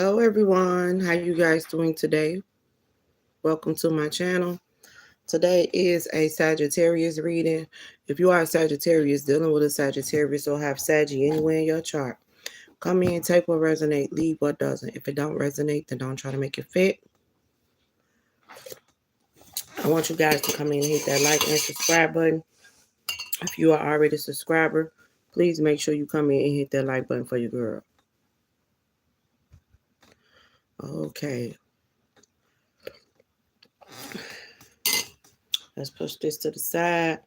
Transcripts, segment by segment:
Hello everyone, how you guys doing today? Welcome to my channel. Today is a Sagittarius reading. If you are a Sagittarius dealing with a Sagittarius or have Saggy anywhere in your chart, come in, take what resonates, leave what doesn't. If it don't resonate, then don't try to make it fit. I want you guys to come in and hit that like and subscribe button. If you are already a subscriber, please make sure you come in and hit that like button for your girl. Okay, let's push this to the side.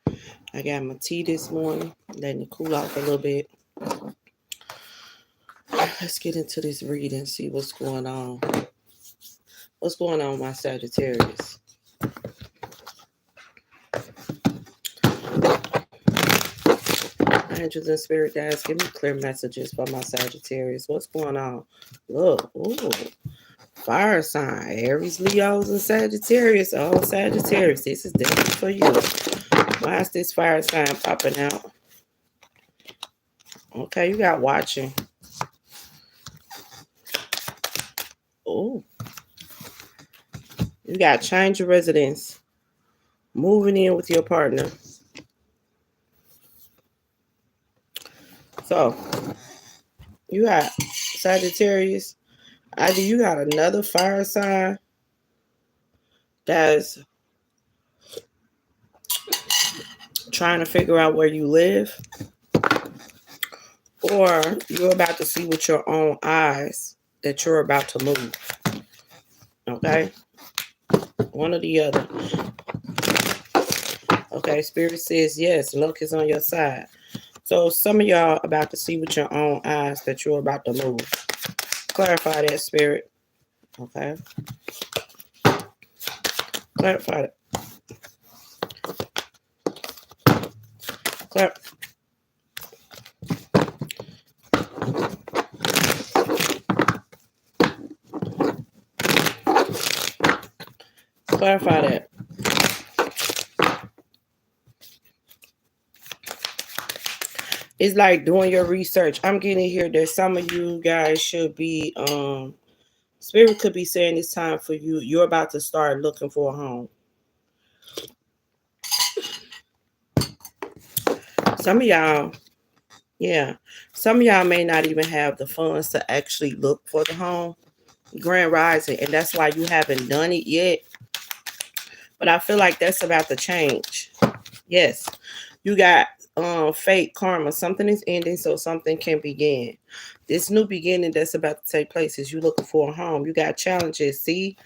I got my tea this morning, letting it cool off a little bit. Let's get into this reading, see what's going on. What's going on, my Sagittarius? Angels and spirit guides, give me clear messages for my Sagittarius. What's going on? Look, ooh, fire sign, Aries, Leos, and Sagittarius. Oh, Sagittarius, this is definitely for you. Why is this fire sign popping out? Okay, you got watching. Oh, you got change your residence, moving in with your partner. So, you got Sagittarius. Either you got another fire sign that's trying to figure out where you live, or you're about to see with your own eyes that you're about to move. Okay? One or the other. Okay, Spirit says yes, luck is on your side. So some of y'all about to see with your own eyes that you're about to move. Clarify that, Spirit. Okay? Clarify that. Clarify that. It's like doing your research. I'm getting here that some of you guys should be Spirit could be saying it's time for you. You're about to start looking for a home. Some of y'all, yeah, some of y'all may not even have the funds to actually look for the home. Grand Rising, and that's why you haven't done it yet. But I feel like that's about to change. Yes, you got fate karma. Something is ending, so something can begin. This new beginning that's about to take place is you looking for a home. You got challenges, see,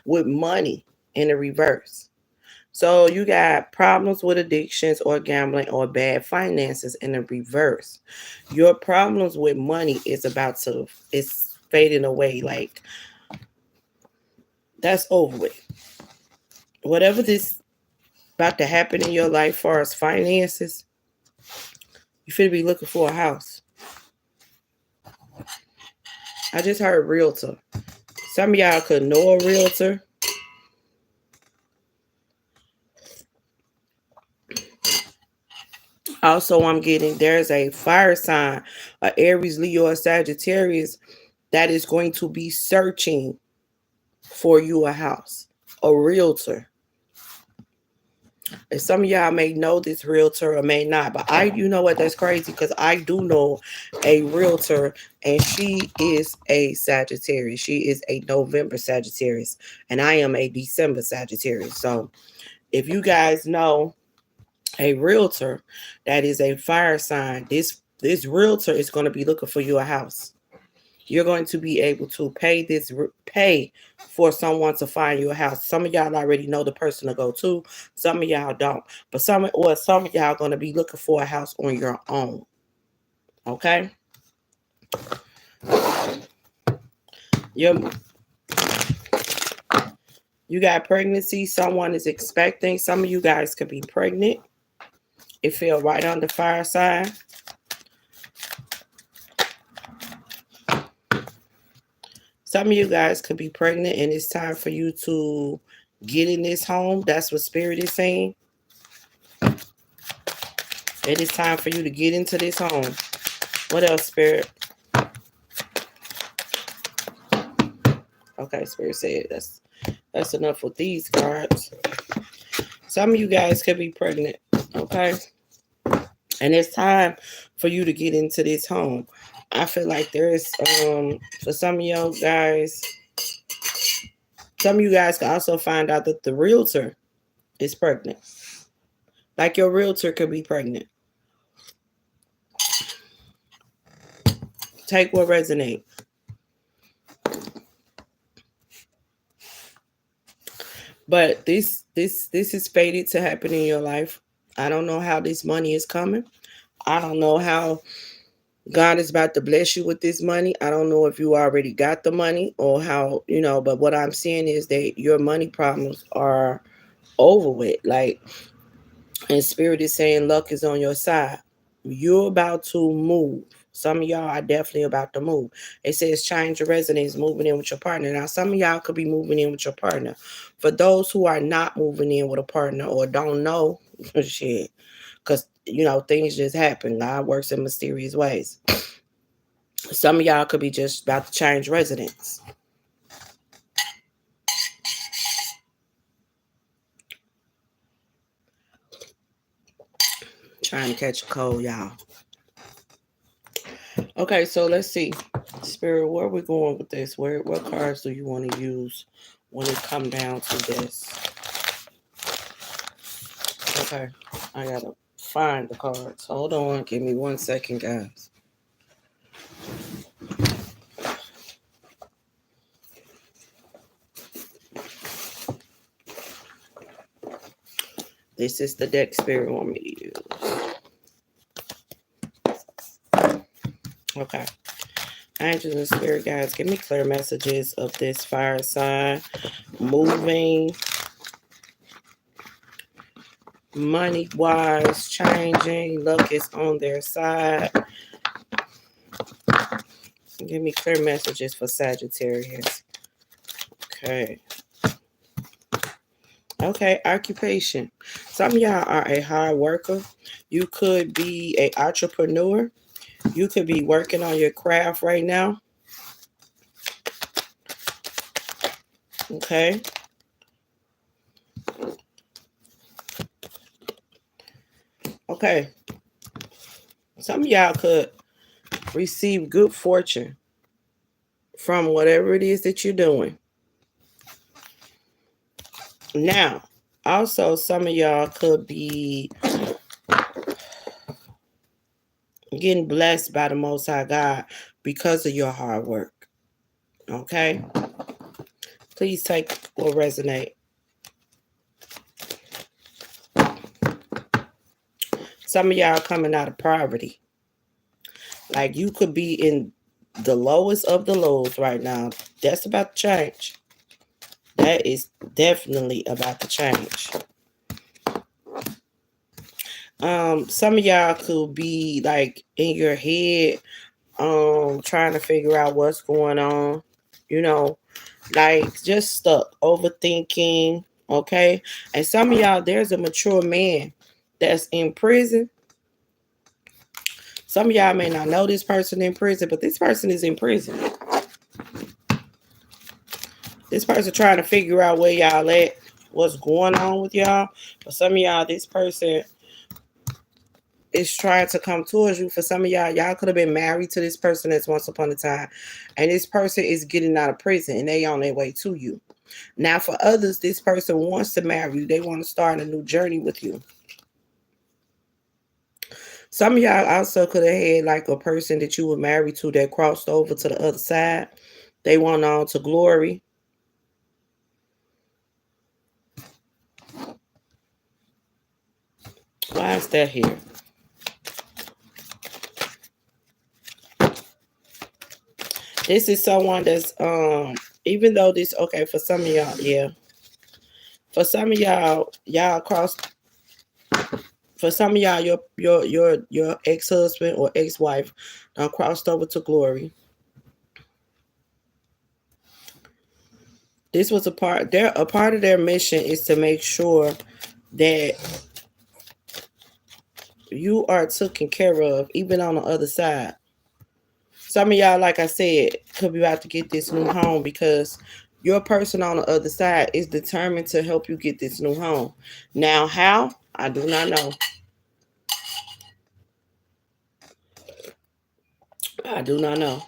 with money in the reverse. So you got problems with addictions or gambling or bad finances in the reverse. Your problems with money is it's fading away. Like that's over with. Whatever this about to happen in your life as far as finances, you should be looking for a house. I just heard realtor. Some of y'all could know a realtor. Also, I'm getting there's a fire sign, a Aries, Leo, or Sagittarius that is going to be searching for you a house, a realtor. And some of y'all may know this realtor or may not, but you know what, that's crazy because I do know a realtor and she is a Sagittarius. She is a November Sagittarius and I am a December Sagittarius. So if you guys know a realtor that is a fire sign, this realtor is going to be looking for you a house. You're going to be able to pay for someone to find you a house. Some of y'all already know the person to go to. Some of y'all don't. But some of y'all going to be looking for a house on your own. Okay? You got pregnancy. Someone is expecting. Some of you guys could be pregnant. It fell right on the fire side. Some of you guys could be pregnant and it's time for you to get in this home. That's what Spirit is saying. It is time for you to get into this home. What else, Spirit? Okay, Spirit said that's enough with these cards. Some of you guys could be pregnant. Okay. And it's time for you to get into this home. I feel like there is for some of you guys, some of you guys can also find out that the realtor is pregnant. Like your realtor could be pregnant. Take what resonates. But this is fated to happen in your life. I don't know how this money is coming. I don't know how God is about to bless you with this money. I don't know if you already got the money or how, but what I'm seeing is that your money problems are over with. Like, and Spirit is saying luck is on your side. You're about to move. Some of y'all are definitely about to move. It says change your residence, moving in with your partner. Now, some of y'all could be moving in with your partner. For those who are not moving in with a partner or don't know, shit, because, things just happen. God works in mysterious ways. Some of y'all could be just about to change residence. Trying to catch a cold, y'all. Okay, so let's see. Spirit, where are we going with this? What cards do you want to use when it come down to this? Okay, I gotta find the cards. Hold on, give me 1 second, guys. This is the deck Spirit want me to use. Okay. Angels and Spirit guides, give me clear messages of this fire sign. Moving, money wise, changing, luck is on their side. Give me clear messages for Sagittarius. Okay. Okay, occupation. Some of y'all are a hard worker. You could be an entrepreneur. You could be working on your craft right now. Okay. Okay. Some of y'all could receive good fortune from whatever it is that you're doing. Now, also, some of y'all could be getting blessed by the Most High God because of your hard work. Okay? Please take what resonate. Some of y'all coming out of poverty. Like you could be in the lowest of the lows right now. That's about to change. That is definitely about to change. Some of y'all could be like in your head, trying to figure out what's going on, like just stuck, overthinking, okay? And some of y'all, there's a mature man that's in prison. Some of y'all may not know this person in prison, but this person is in prison. This person trying to figure out where y'all at, what's going on with y'all. For some of y'all, this person is trying to come towards you. For some of y'all could have been married to this person that's once upon a time, and this person is getting out of prison and they on their way to you. Now, for others, this person wants to marry you. They want to start a new journey with you. Some of y'all also could have had like a person that you were married to that crossed over to the other side. They went on to glory. Why is that here? This is someone that's even though this okay for some of y'all, yeah. For some of y'all crossed. For some of y'all, your ex-husband or ex-wife crossed over to glory. This was a part of their mission is to make sure that you are taken care of, even on the other side. Some of y'all, like I said, could be about to get this new home because Your person on the other side is determined to help you get this new home. Now, how? I do not know. I do not know.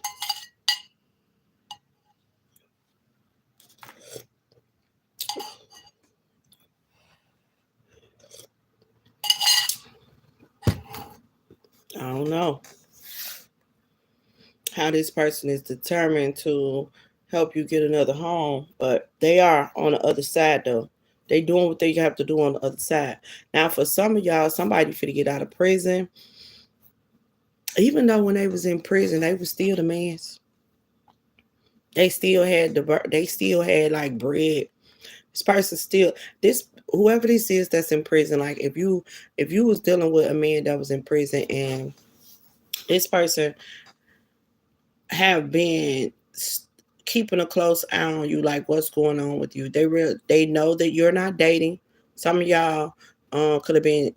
I don't know how this person is determined to help you get another home, but they are on the other side though. They doing what they have to do on the other side. Now, for some of y'all, somebody finna get out of prison. Even though when they was in prison, they was still the mans. They still had they still had like bread. This person still this whoever this is that's in prison. Like if you was dealing with a man that was in prison and this person have been keeping a close eye on you, like what's going on with you. They know that you're not dating. Some of y'all could have been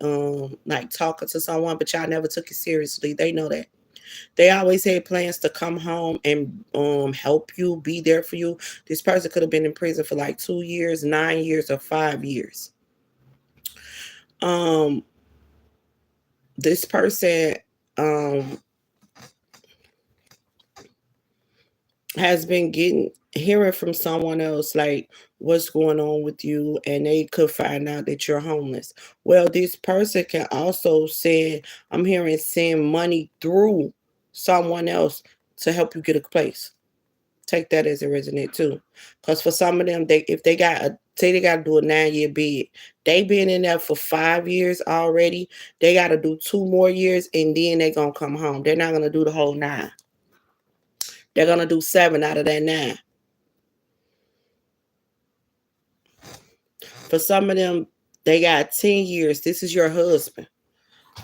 like talking to someone, but y'all never took it seriously. They know that. They always had plans to come home and help you, be there for you. This person could have been in prison for like 2 years, 9 years, or 5 years. Um, this person um has been hearing from someone else like what's going on with you, and they could find out that you're homeless. Well, this person can also say, I'm hearing, send money through someone else to help you get a place. Take that as a resonate too, because for some of them, they if they got a say they got to do a 9 year bid, they been in there for 5 years already. They got to do 2 more years, and then they gonna come home. They're not gonna do the whole 9. They're gonna do 7 out of that 9. For some of them, they got 10 years. This is your husband.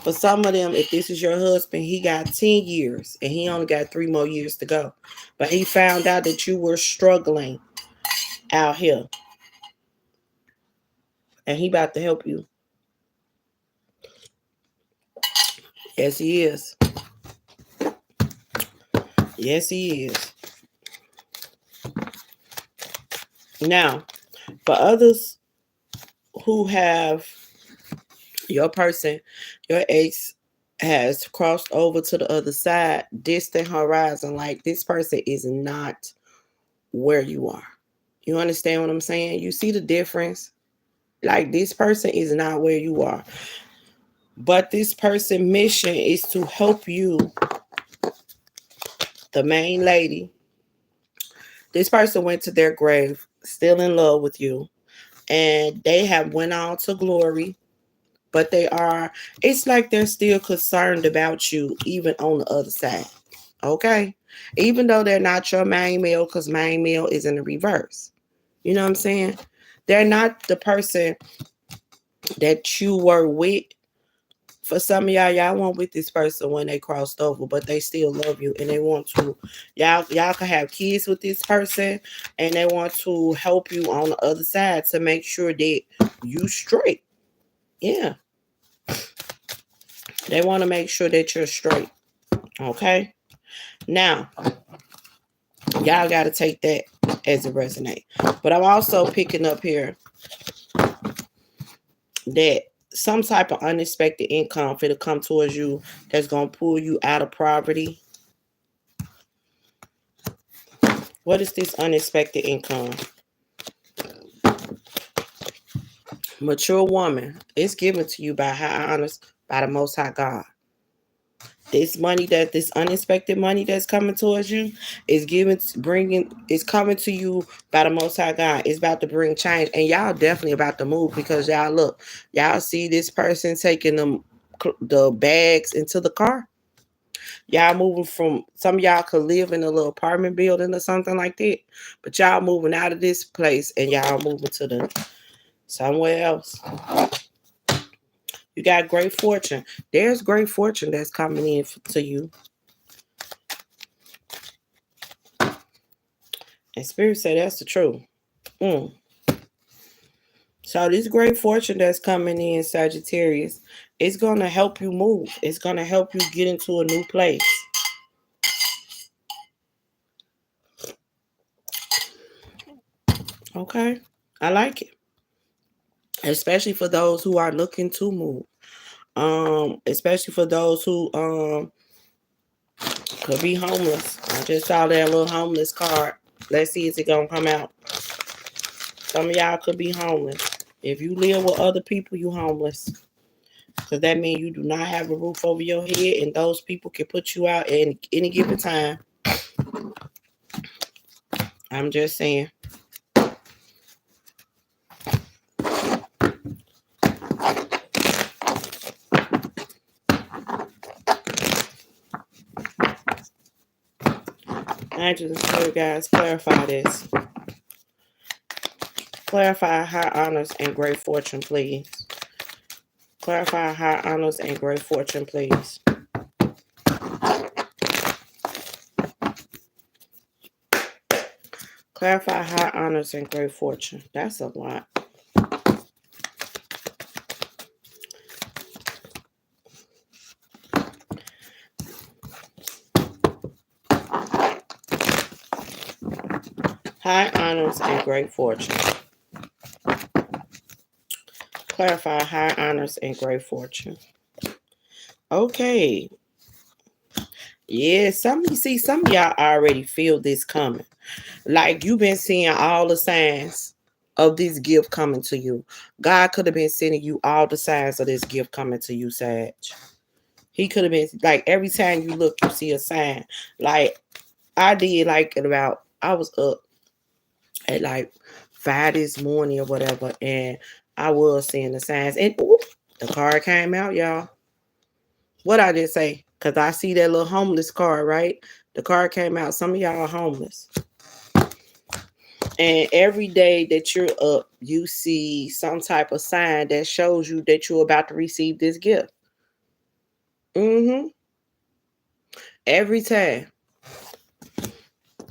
For some of them, if this is your husband, he got 10 years and he only got 3 more years to go. But he found out that you were struggling out here and he about to help you. Yes, he is. Yes, he is. Now, for others who have your person, your ex has crossed over to the other side, distant horizon, like this person is not where you are. You understand what I'm saying? You see the difference? Like this person is not where you are. But this person's mission is to help you, the main lady. This person went to their grave still in love with you, and they have went on to glory, but it's like they're still concerned about you even on the other side. Okay? Even though they're not your main male, because main male is in the reverse. You know what I'm saying? They're not the person that you were with. For some of y'all weren't with this person when they crossed over, but they still love you and they want to. Y'all can have kids with this person, and they want to help you on the other side to make sure that you straight. Yeah, they want to make sure that you're straight. Okay. Now, y'all got to take that as a resonate. But I'm also picking up here that some type of unexpected income for to come towards you that's gonna pull you out of poverty. What is this unexpected income? Mature woman, it's given to you by high honors, by the Most High God. This unexpected money that's coming towards you is coming to you by the Most High God. It's about to bring change, and y'all definitely about to move because y'all see this person taking the bags into the car. Y'all moving from, some of y'all could live in a little apartment building or something like that, but y'all moving out of this place and y'all moving to somewhere else. You got great fortune. There's great fortune that's coming in to you. And Spirit said that's the truth. So this great fortune that's coming in, Sagittarius, it's going to help you move. It's going to help you get into a new place. Okay. I like it. Especially for those who are looking to move. Especially for those who could be homeless. I just saw that little homeless card. Let's see, is it gonna come out? Some of y'all could be homeless. If you live with other people, you homeless. Because that means you do not have a roof over your head, and those people can put you out at any given time. I'm just saying. Angela Spirit guys, clarify this. Clarify high honors and great fortune, please. Clarify high honors and great fortune, please. Clarify high honors and great fortune. That's a lot. High honors and great fortune. Clarify high honors and great fortune. Okay. Yeah, some of y'all already feel this coming. Like you've been seeing all the signs of this gift coming to you. God could have been sending you all the signs of this gift coming to you, Sag. He could have been like every time you look, you see a sign. Like I did, like at about I was up at like 5 this morning or whatever, and I was seeing the signs. And ooh, the card came out, y'all. What I did say? Cause I see that little homeless card, right? The card came out. Some of y'all are homeless. And every day that you're up, you see some type of sign that shows you that you're about to receive this gift. Mm-hmm. Every time.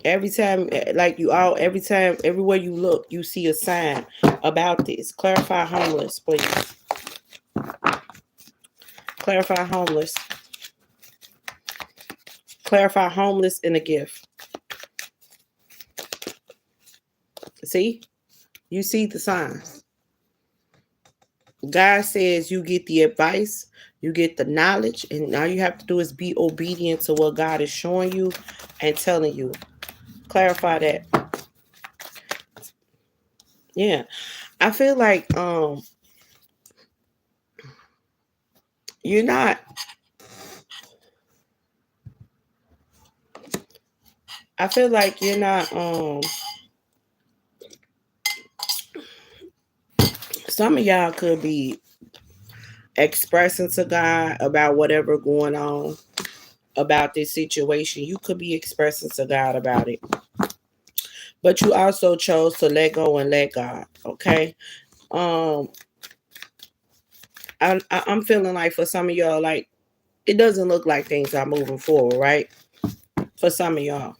Every time, like you all, every time, everywhere you look, you see a sign about this. Clarify homeless, please. Clarify homeless. Clarify homeless in a gift. See? You see the signs. God says you get the advice, you get the knowledge, and all you have to do is be obedient to what God is showing you and telling you. Clarify that. Yeah. I feel like you're not I feel like you're not some of y'all could be expressing to God about whatever going on about this situation. You could be expressing to God about it. But you also chose to let go and let God. Okay. Um I'm feeling like for some of y'all, like it doesn't look like things are moving forward, right? For some of y'all.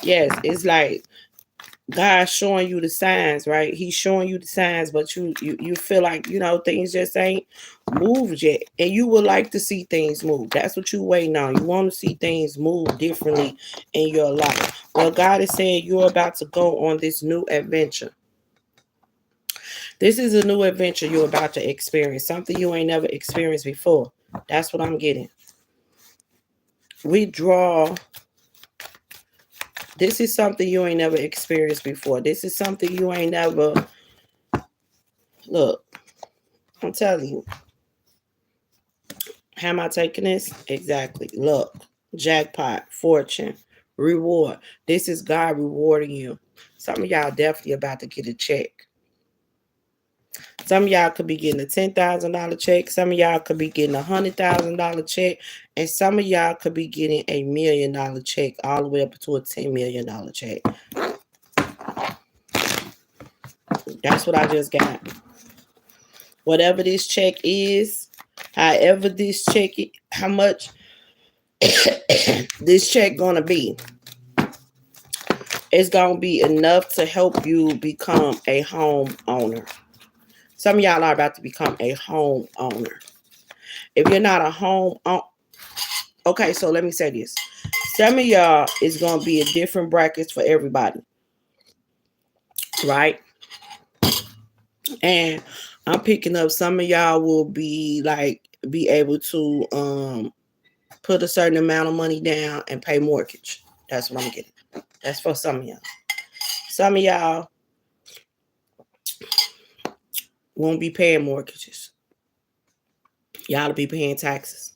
Yes, it's like God's showing you the signs, right? He's showing you the signs, but you feel like, things just ain't moved yet. And you would like to see things move. That's what you're waiting on. You want to see things move differently in your life. Well, God is saying you're about to go on this new adventure. This is a new adventure you're about to experience. Something you ain't never experienced before. That's what I'm getting. We draw. This is something you ain't never experienced before. This is something you ain't never. Look, I'm telling you. How am I taking this? Exactly. Luck, jackpot, fortune, reward. This is God rewarding you. Some of y'all definitely about to get a check. Some of y'all could be getting a $10,000 check. Some of y'all could be getting $100,000 check. And some of y'all could be getting $1 million check all the way up to a $10 million check. That's what I just got. Whatever this check is, however this check, how much this check gonna be, it's gonna be enough to help you become a home owner. Some of y'all are about to become a home owner. If you're not a home owner, okay, so let me say this. Some of y'all is gonna be a different brackets for everybody. right? And I'm picking up some of y'all will be able to put a certain amount of money down and pay mortgage. That's what I'm getting. That's for some of y'all. Some of y'all won't be paying mortgages. Y'all will be paying taxes.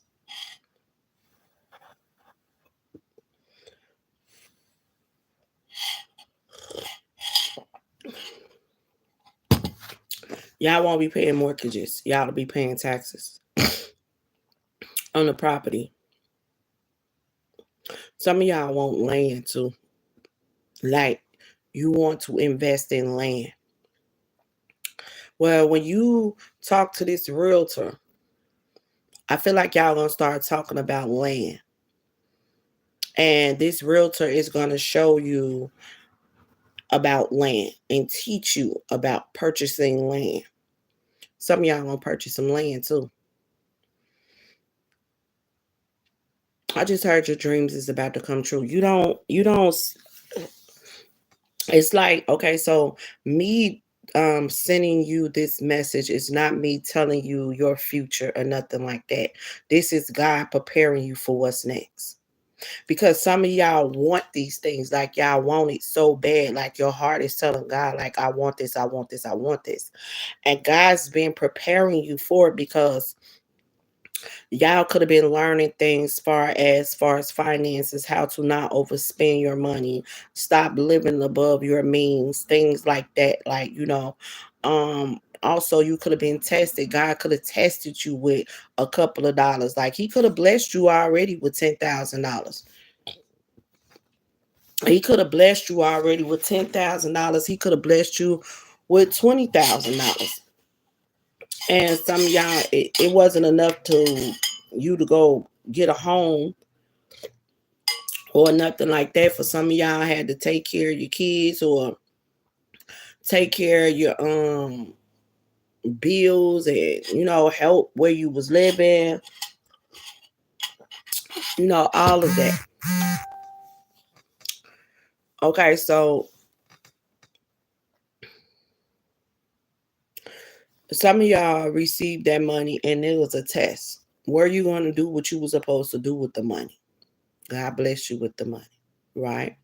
Y'all won't be paying mortgages. Y'all will be paying taxes on the property. Some of y'all want land too. Like, you want to invest in land. Well, when you talk to this realtor, I feel like y'all gonna start talking about land. And this realtor is gonna show you about land and teach you about purchasing land. Some of y'all gonna purchase some land too. I just heard your dreams is about to come true. You don't it's like, okay, so me sending you this message is not me telling you your future or nothing like that. This is God preparing you for what's next. Because some of y'all want these things, like y'all want it so bad, like your heart is telling God, like, I want this, I want this, I want this. And God's been preparing you for it because y'all could have been learning things far as finances, how to not overspend your money, stop living above your means, things like that. Like, also you could have been tested. God could have tested you with a couple of dollars. Like, he could have blessed you already with $10,000. He could have blessed you already with $10,000. He could have blessed you with $20,000. And some of y'all, it wasn't enough to you to go get a home or nothing like that. For some of y'all, had to take care of your kids or take care of your bills and help where you was living, all of that. Okay, so some of y'all received that money and it was a test. Were you going to do what you were supposed to do with the money? God bless you with the money, right?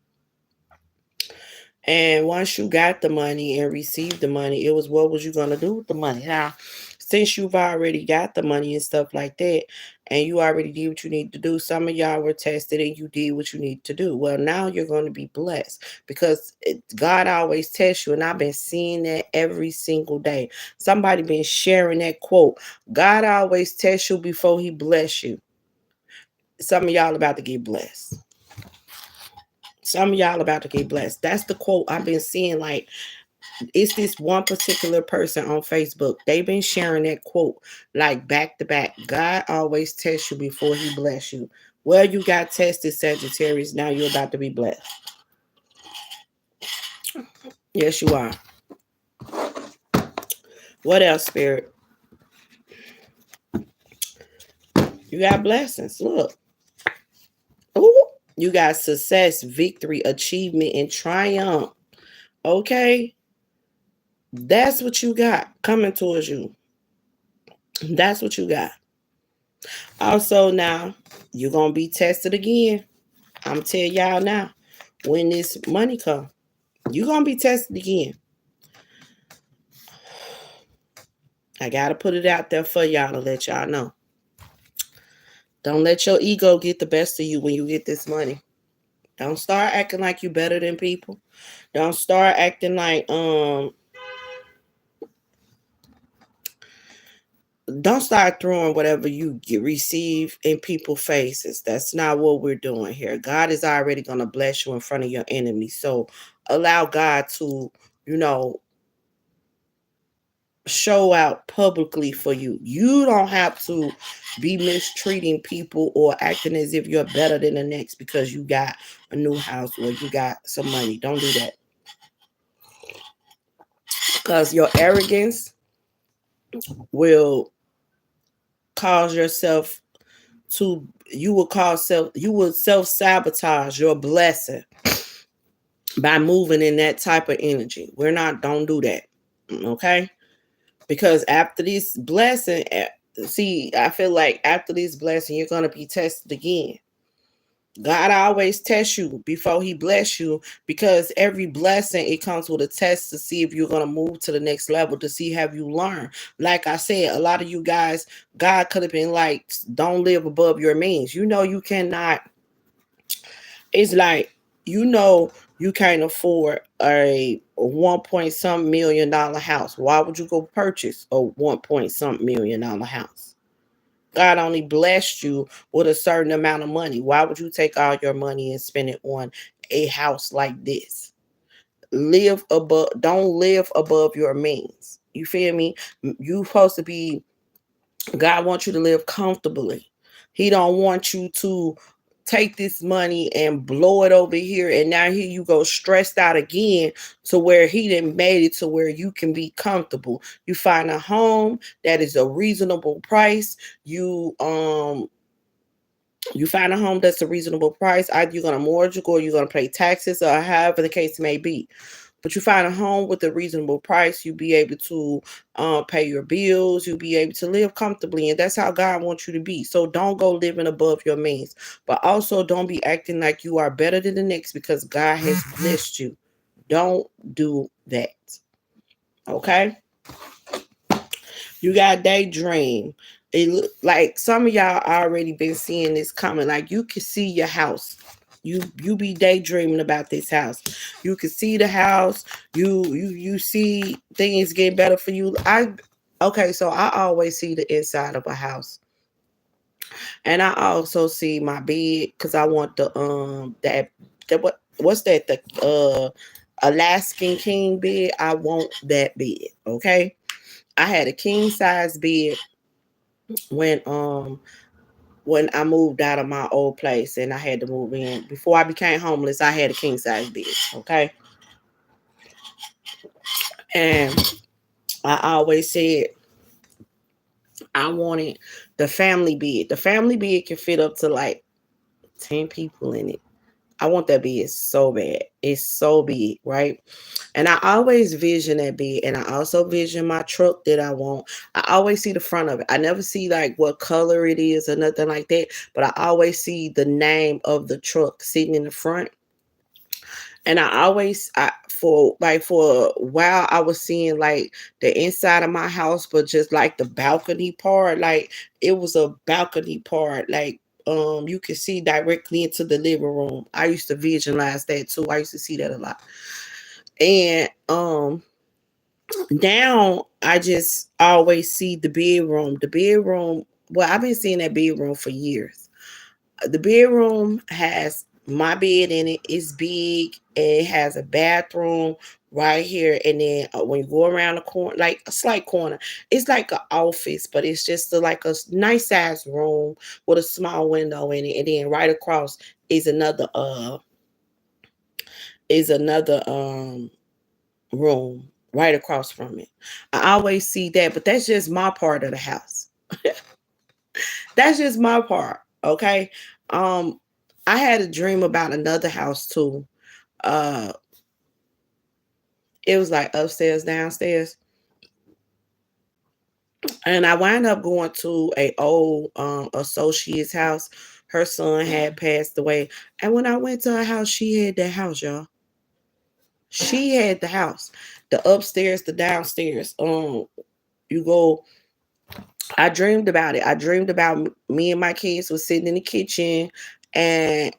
And once you got the money and received the money, it was, what was you going to do with the money? Now, since you've already got the money and stuff like that, and you already did what you need to do, some of y'all were tested and you did what you need to do. Well, now you're going to be blessed because God always tests you. And I've been seeing that every single day. Somebody been sharing that quote. God always tests you before he bless you. Some of y'all about to get blessed. Some of y'all about to get blessed. That's the quote I've been seeing. Like, it's this one particular person on Facebook. They've been sharing that quote like back to back. God always tests you before he bless you. Well, you got tested, Sagittarius. Now you're about to be blessed. Yes, you are. What else, Spirit? You got blessings. Look. Ooh, you got success, victory, achievement, and triumph. Okay? That's what you got coming towards you. That's what you got. Also, now you're gonna be tested again. I'm telling y'all now, when this money come, you're gonna be tested again. I gotta put it out there for y'all to let y'all know. Don't let your ego get the best of you when you get this money. Don't start acting like you better than people. Don't start acting like don't start throwing whatever you receive in people's faces. That's not what we're doing here. God is already going to bless you in front of your enemy. So allow God to, you know, show out publicly for you. You don't have to be mistreating people or acting as if you're better than the next because you got a new house or you got some money. Don't do that. Because your arrogance will cause yourself to you will self-sabotage your blessing. by moving in that type of energy. Don't do that. Okay? Because after this blessing, see, I feel like after this blessing, you're going to be tested again. God always tests you before he bless you, because every blessing, it comes with a test to see if you're going to move to the next level, to see have you learned. Like I said, a lot of you guys, God could have been like, don't live above your means. You cannot. It's like, you can't afford a one point some $1 million house. Why would you go purchase a one point some $1 million house? God only blessed you with a certain amount of money. Why would you take all your money and spend it on a house like this? Don't live above your means. You feel me? You supposed to be, God wants you to live comfortably. He don't want you to take this money and blow it over here, and now here you go stressed out again, to where he didn't made it to where you can be comfortable. You find a home that is a reasonable price. You find a home that's a reasonable price. Either you're gonna mortgage or you're gonna pay taxes, or however the case may be. But you find a home with a reasonable price, you be able to pay your bills, you'll be able to live comfortably, and that's how God wants you to be. So don't go living above your means, but also don't be acting like you are better than the next because God has blessed you. Don't do that. Okay? You got daydream. It look like some of y'all already been seeing this coming. Like, you can see your house. You be daydreaming about this house. You can see the house. You see things getting better for you. So I always see the inside of a house. And I also see my bed, because I want what's that, the Alaskan king bed. I want that bed. Okay. I had a king size bed when when I moved out of my old place and I had to move in. Before I became homeless, I had a king size bed. Okay. And I always said I wanted the family bed. The family bed can fit up to like 10 people in it. I want that bed so bad. It's so big, right? And I always vision that bed. And I also vision my truck that I want. I always see the front of it. I never see like what color it is or nothing like that. But I always see the name of the truck sitting in the front. And for a while I was seeing like the inside of my house, but just like the balcony part, like it was a balcony part, like you could see directly into the living room. I used to visualize that too. I used to see that a lot. And now I just always see the bedroom. Well, I've been seeing that bedroom for years. The bedroom has my bed in it. It's big. It has a bathroom right here, and then when you go around the corner, like a slight corner, it's like an office, but it's just like a nice size room with a small window in it, and then right across is another room right across from it. I always see that, but that's just my part of the house. That's just my part. Okay. Um, I had a dream about another house too. Uh, it was like upstairs, downstairs, and I wound up going to a old associate's house. Her son had passed away, and when I went to her house, she had that house, y'all. She had the house, the upstairs, the downstairs. You go. I dreamed about it. I dreamed about me and my kids was sitting in the kitchen, and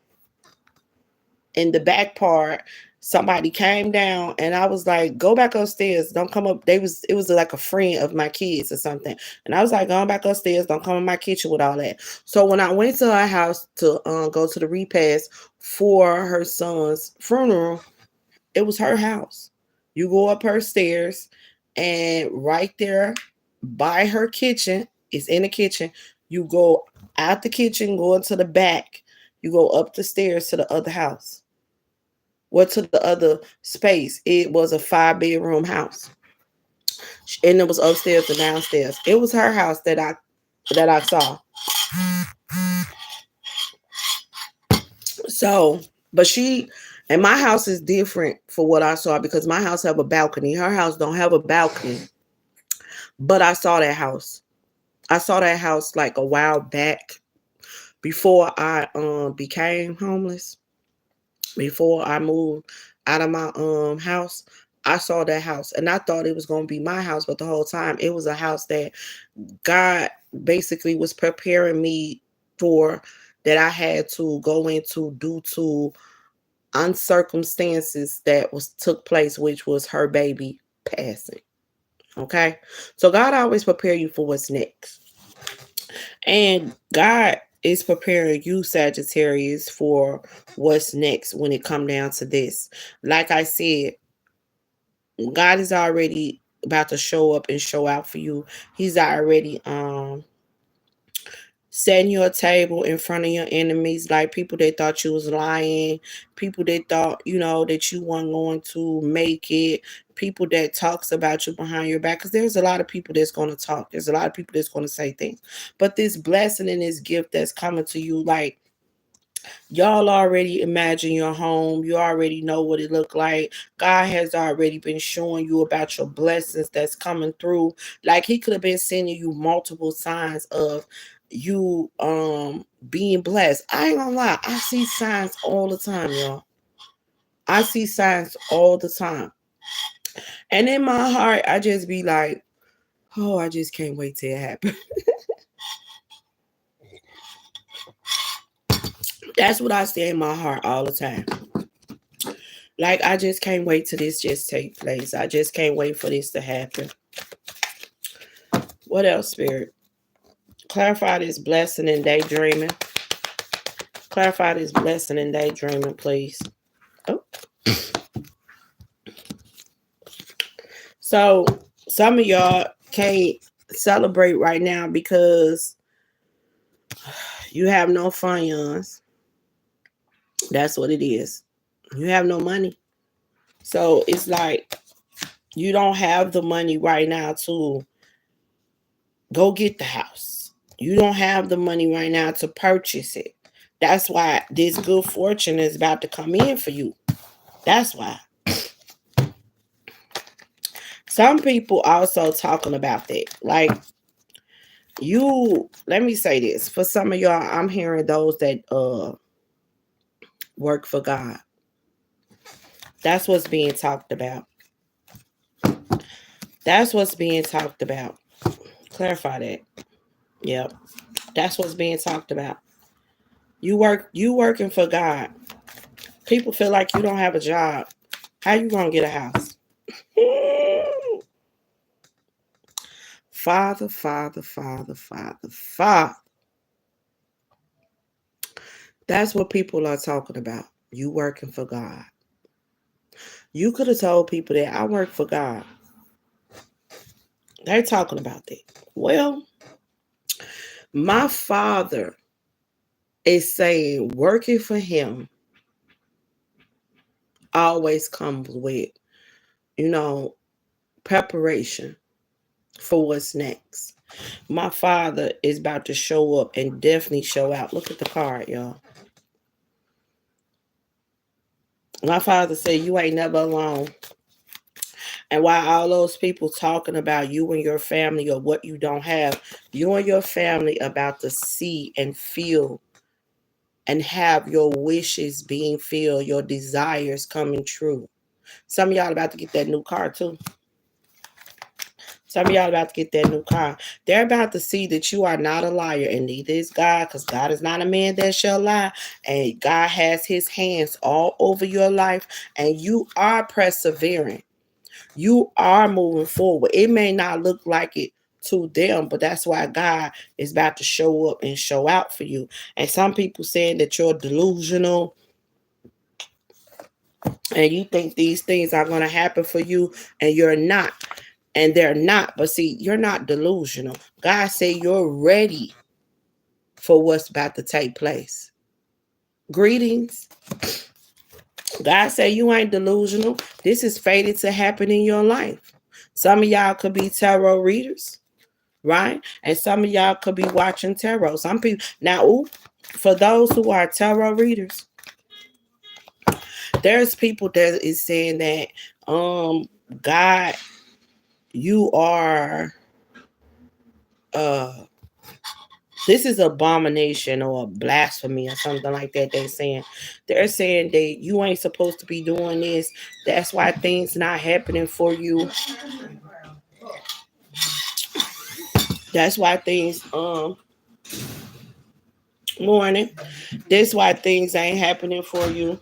in the back part, somebody came down, and I was like, go back upstairs, don't come up. It was like a friend of my kids or something. And I was like, going back upstairs, don't come in my kitchen with all that. So when I went to her house to go to the repast for her son's funeral, it was her house. You go up her stairs, and right there by her kitchen, is in the kitchen. You go out the kitchen, go into the back. You go up the stairs to the other house. Well, to the other space. It was a 5-bedroom house, and it was upstairs and downstairs. It was her house that I saw. So, but And my house is different for what I saw because my house have a balcony. Her house don't have a balcony. But I saw that house. I saw that house like a while back before I became homeless. Before I moved out of my house, I saw that house and I thought it was going to be my house, but the whole time it was a house that God basically was preparing me for, that I had to go into due to uncircumstances that was took place, which was her baby passing. Okay, so God always prepare you for what's next, and God is preparing you, Sagittarius, for what's next when it come down to this. Like I said, God is already about to show up and show out for you. He's already setting your table in front of your enemies, like people that thought you was lying, people that thought, that you weren't going to make it, people that talks about you behind your back. Because there's a lot of people that's going to talk. There's a lot of people that's going to say things. But this blessing and this gift that's coming to you, like, y'all already imagine your home. You already know what it looked like. God has already been showing you about your blessings that's coming through. Like, he could have been sending you multiple signs of you being blessed. I ain't gonna lie, I see signs all the time, y'all. I see signs all the time. And in my heart, I just be like, oh, I just can't wait till it happens. That's what I say in my heart all the time. Like, I just can't wait till this just take place. I just can't wait for this to happen. What else, Spirit? Clarify this blessing and daydreaming. Clarify this blessing and daydreaming, please. Oh. So, some of y'all can't celebrate right now because you have no funds. That's what it is. You have no money. So, it's like you don't have the money right now to go get the house. You don't have the money right now to purchase it. That's why this good fortune is about to come in for you. That's why. Some people also talking about that. Like, let me say this. For some of y'all, I'm hearing those that work for God. That's what's being talked about. That's what's being talked about. Clarify that. Yep. That's what's being talked about. You working for God. People feel like you don't have a job. How you gonna get a house? Father, Father, Father, Father, Father. That's what people are talking about. You working for God. You could have told people that I work for God. They're talking about that. Well, my Father is saying working for him always comes with, preparation for what's next. My Father is about to show up and definitely show out. Look at the card, y'all. My Father said you ain't never alone. And while all those people talking about you and your family or what you don't have, you and your family about to see and feel and have your wishes being filled, your desires coming true. Some of y'all about to get that new car too. Some of y'all about to get that new car. They're about to see that you are not a liar, and neither is God, because God is not a man that shall lie. And God has his hands all over your life, and you are persevering. You are moving forward. It may not look like it to them, but that's why God is about to show up and show out for you. And some people saying that you're delusional and you think these things are going to happen for you, and you're not. And they're not. But see, you're not delusional. God said you're ready for what's about to take place. Greetings. God said you ain't delusional. This is fated to happen in your life. Some of y'all could be tarot readers, right? And some of y'all could be watching tarot. Some people now, for those who are tarot readers, There's people that is saying that God, you are uh this is abomination or blasphemy or something like that. They're saying that you ain't supposed to be doing this. That's why things not happening for you. That's why things morning. That's why things ain't happening for you.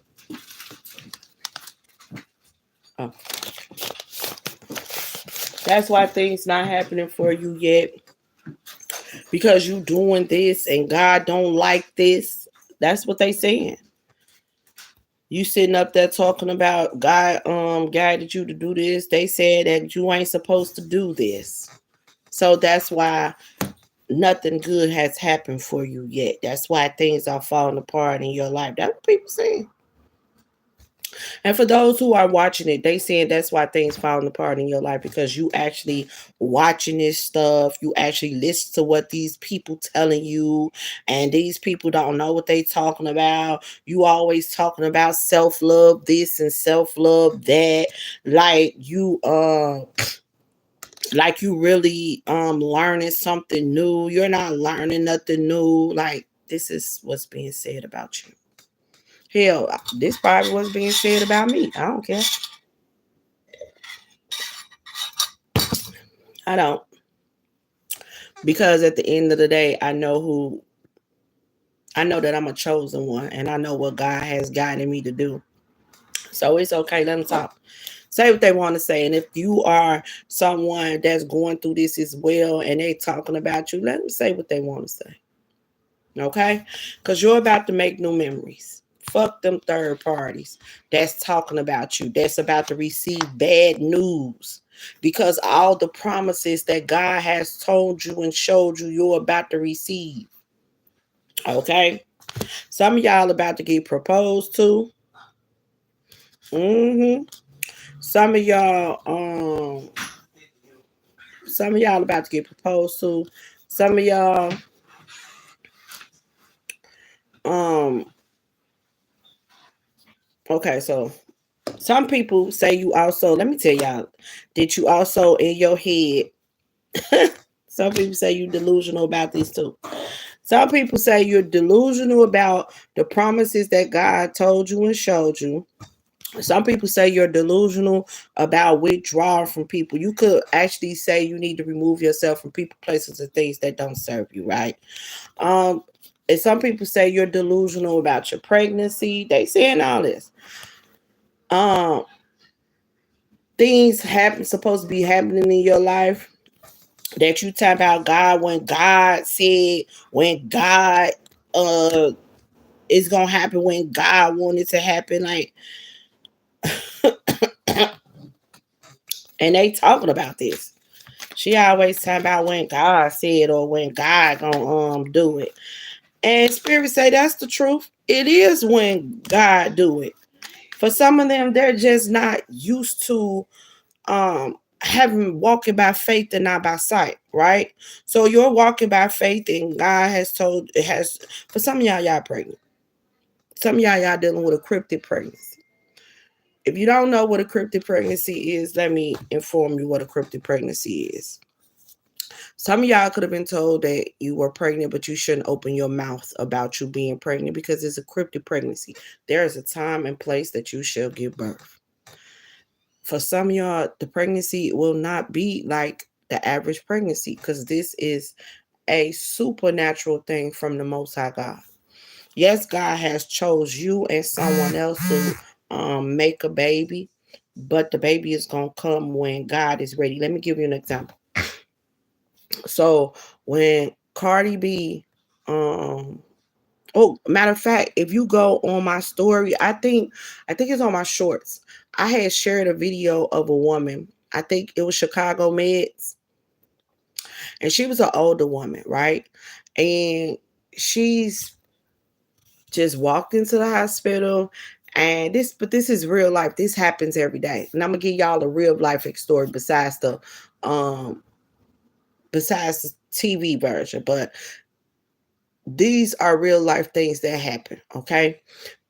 Oh. That's why things not happening for you yet. Because you doing this and God don't like this. That's what they saying. You sitting up there talking about God guided you to do this. They said that you ain't supposed to do this. So that's why nothing good has happened for you yet. That's why things are falling apart in your life. That's what people saying. And for those who are watching it, they saying that's why things falling apart in your life because you actually watching this stuff. You actually listen to what these people telling you, and these people don't know what they talking about. You always talking about self love this and self love that, like you really learning something new. You're not learning nothing new. Like this is what's being said about you. Hell, this probably was being said about me. I don't care. I don't. Because at the end of the day, I know that I'm a chosen one and I know what God has guided me to do. So it's okay. Let them talk. Say what they want to say. And if you are someone that's going through this as well and they talking about you, let them say what they want to say. Okay? Because you're about to make new memories. Fuck them third parties that's talking about you, that's about to receive bad news. Because all the promises that God has told you and showed you, you're about to receive. Okay? Some of y'all about to get proposed to. Mm-hmm. Some of y'all, some of y'all about to get proposed to. Some of y'all, um, okay, so some people say you also, let me tell y'all, that you also in your head. Some people say you delusional about this too. Some people say you're delusional about the promises that God told you and showed you. Some people say you're delusional about withdrawal from people. You could actually say you need to remove yourself from people, places, and things that don't serve you, right? Um, and some people say you're delusional about your pregnancy. They saying all this. Um, things happen supposed to be happening in your life that you talk about God when God uh is gonna happen when God wanted to happen, like and they talking about this. She always talk about when God said or when God gonna do it. And Spirit say that's the truth. It is when God do it. For some of them, they're just not used to having walking by faith and not by sight, right? So you're walking by faith and God has told it has for some of y'all pregnant. Some of y'all dealing with a cryptic pregnancy. If you don't know what a cryptic pregnancy is, let me inform you what a cryptic pregnancy is. Some of y'all could have been told that you were pregnant, but you shouldn't open your mouth about you being pregnant because it's a cryptic pregnancy. There is a time and place that you shall give birth. For some of y'all, the pregnancy will not be like the average pregnancy because this is a supernatural thing from the Most High God. Yes, God has chose you and someone else to make a baby, but the baby is gonna come when God is ready. Let me give you an example. So when Cardi B, oh, matter of fact, if you go on my story, I think it's on my shorts. I had shared a video of a woman. I think it was Chicago Meds, and she was an older woman, right? And she's just walked into the hospital. And this is real life. This happens every day. And I'm gonna give y'all a real life story um besides the TV version. But these are real life things that happen. Okay.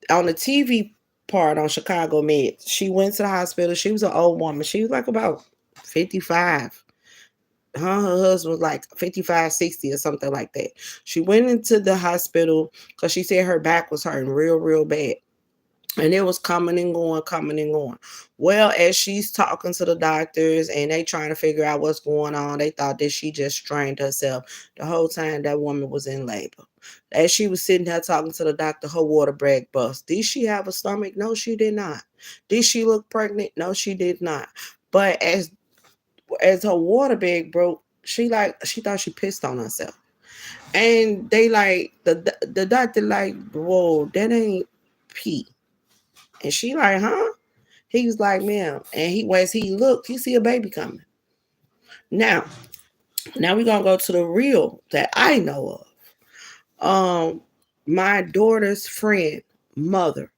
On the TV part on Chicago Med. She went to the hospital. She was an old woman. She was like about 55. Her husband was like 55, 60 or something like that. She went into the hospital because she said her back was hurting real, real bad. And it was coming and going, coming and going. Well, as she's talking to the doctors and they trying to figure out what's going on, they thought that she just strained herself. The whole time that woman was in labor. As she was sitting there talking to the doctor, her water bag bust. Did she have a stomach? No, she did not. Did she look pregnant? No, she did not. But as her water bag broke, she thought she pissed on herself. And they like the doctor like, whoa, that ain't pee. And she like, huh? He was like, ma'am. And as he looked, he see a baby coming. Now, we're gonna go to the real that I know of. My daughter's friend, mother,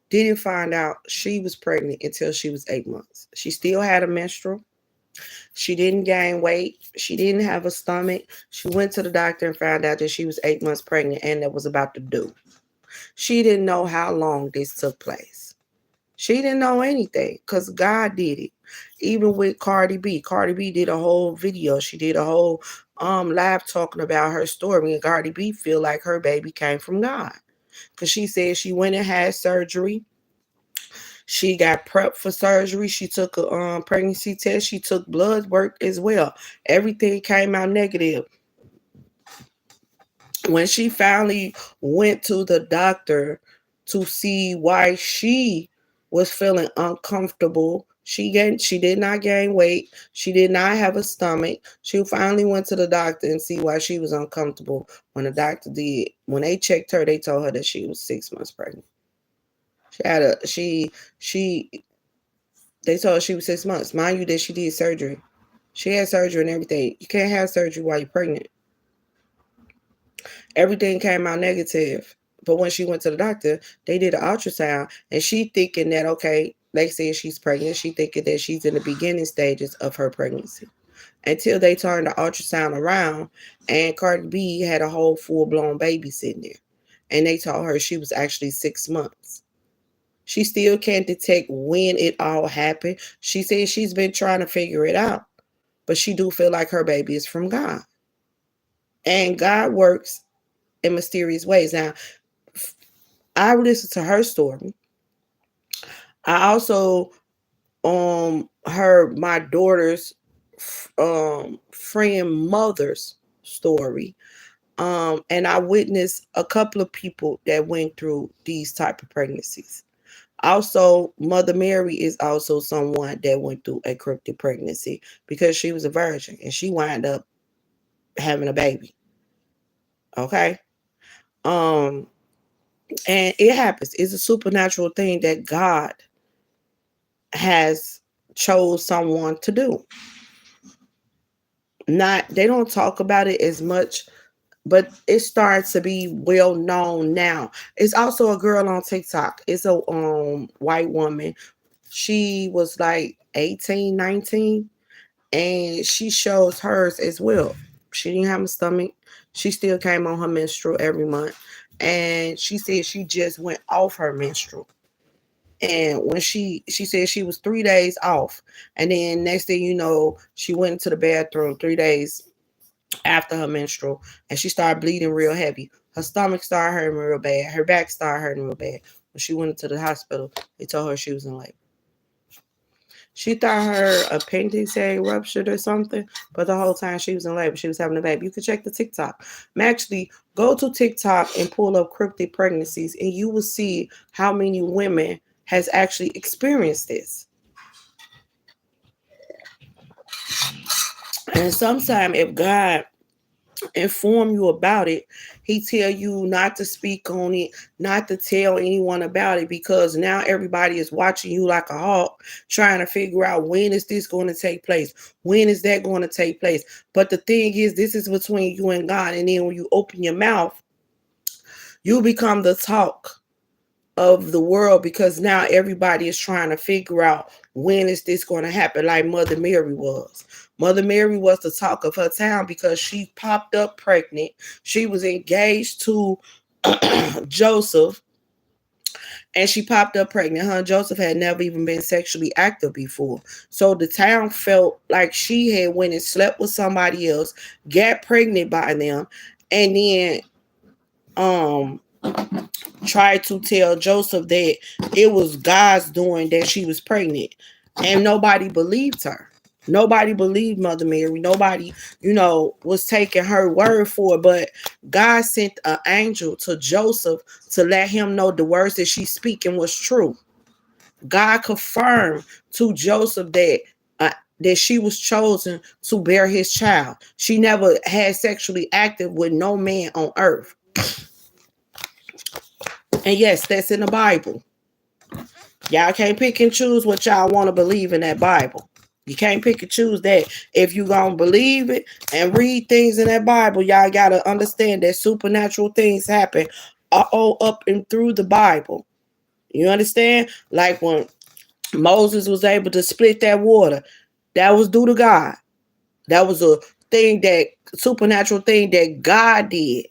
didn't find out she was pregnant until she was 8 months. She still had a menstrual. She didn't gain weight. She didn't have a stomach. She went to the doctor and found out that she was 8 months pregnant and that was about to do. She didn't know how long this took place. She didn't know anything because God did it. Even with Cardi B. Cardi B did a whole video. She did a whole live talking about her story. And Cardi B feel like her baby came from God. Because she said she went and had surgery. She got prepped for surgery. She took a pregnancy test. She took blood work as well. Everything came out negative. When she finally went to the doctor to see why she was feeling uncomfortable, she did not gain weight. She did not have a stomach. She finally went to the doctor and see why she was uncomfortable. When they checked her, they told her that she was 6 months pregnant. They told her she was 6 months. Mind you that she did surgery. She had surgery and everything. You can't have surgery while you're pregnant. Everything came out negative. But when she went to the doctor, they did an ultrasound and she thinking that, okay, they said she's pregnant. She thinking that she's in the beginning stages of her pregnancy. Until they turned the ultrasound around and Cardi B had a whole full-blown baby sitting there. And they told her she was actually 6 months. She still can't detect when it all happened. She said she's been trying to figure it out. But she do feel like her baby is from God. And God works in mysterious ways. Now, I listened to her story. I also heard my daughter's friend mother's story. And I witnessed a couple of people that went through these type of pregnancies. Also, Mother Mary is also someone that went through a cryptic pregnancy because she was a virgin and she wound up having a baby. Okay. Um, and it happens. It's a supernatural thing that God has chose someone to do. They don't talk about it as much, but it starts to be well known now. It's also a girl on TikTok. It's a white woman. She was like 18, 19, and she shows hers as well. She didn't have a stomach. She still came on her menstrual every month. And she said she just went off her menstrual. And when she said she was 3 days off. And then next thing you know, she went into the bathroom 3 days after her menstrual and she started bleeding real heavy. Her stomach started hurting real bad. Her back started hurting real bad. When she went to the hospital, they told her she was in labor. She thought her appendix had ruptured or something, but the whole time she was in labor, she was having a baby. You can check the TikTok. Actually, go to TikTok and pull up cryptic pregnancies, and you will see how many women has actually experienced this. And sometimes if God inform you about it, he tell you not to speak on it, not to tell anyone about it, because now everybody is watching you like a hawk, trying to figure out when is this going to take place, when is that going to take place. But the thing is, this is between you and God, and then when you open your mouth, you become the talk of the world, because now everybody is trying to figure out when is this going to happen, like Mother Mary was. Mother Mary was the talk of her town because she popped up pregnant. She was engaged to Joseph, And she popped up pregnant. Her and Joseph had never even been sexually active before. So the town felt like she had went and slept with somebody else, got pregnant by them, and then um tried to tell Joseph that it was God's doing that she was pregnant. And nobody believed her. Nobody believed Mother Mary. Nobody, was taking her word for it. But God sent an angel to Joseph to let him know the words that she's speaking was true. God confirmed to Joseph that she was chosen to bear his child. She never had sexually active with no man on earth. And yes, that's in the Bible. Y'all can't pick and choose what y'all want to believe in that Bible. You can't pick and choose that. If you gonna believe it and read things in that Bible, y'all gotta understand that supernatural things happen all up and through the Bible. You understand? Like when Moses was able to split that water, that was due to God. That was a supernatural thing that God did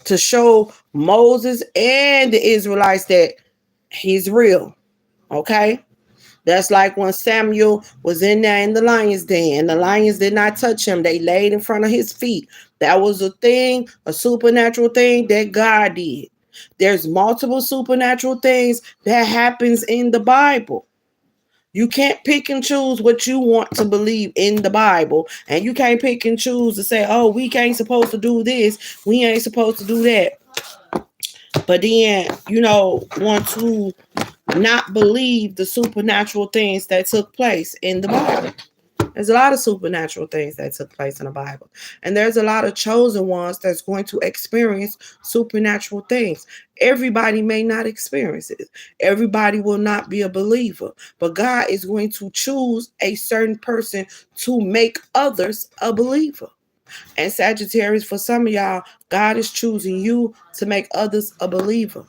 to show Moses and the Israelites that he's real. Okay? That's like when Samuel was in there in the lion's den and the lions did not touch him. They laid in front of his feet. That was a supernatural thing that God did. There's multiple supernatural things that happens in the Bible. You can't pick and choose what you want to believe in the Bible. And you can't pick and choose to say, oh, we ain't supposed to do this. We ain't supposed to do that. But then, want to not believe the supernatural things that took place in the Bible. There's a lot of supernatural things that took place in the Bible. And there's a lot of chosen ones that's going to experience supernatural things. Everybody may not experience it. Everybody will not be a believer. But God is going to choose a certain person to make others a believer. And Sagittarius, for some of y'all, God is choosing you to make others a believer.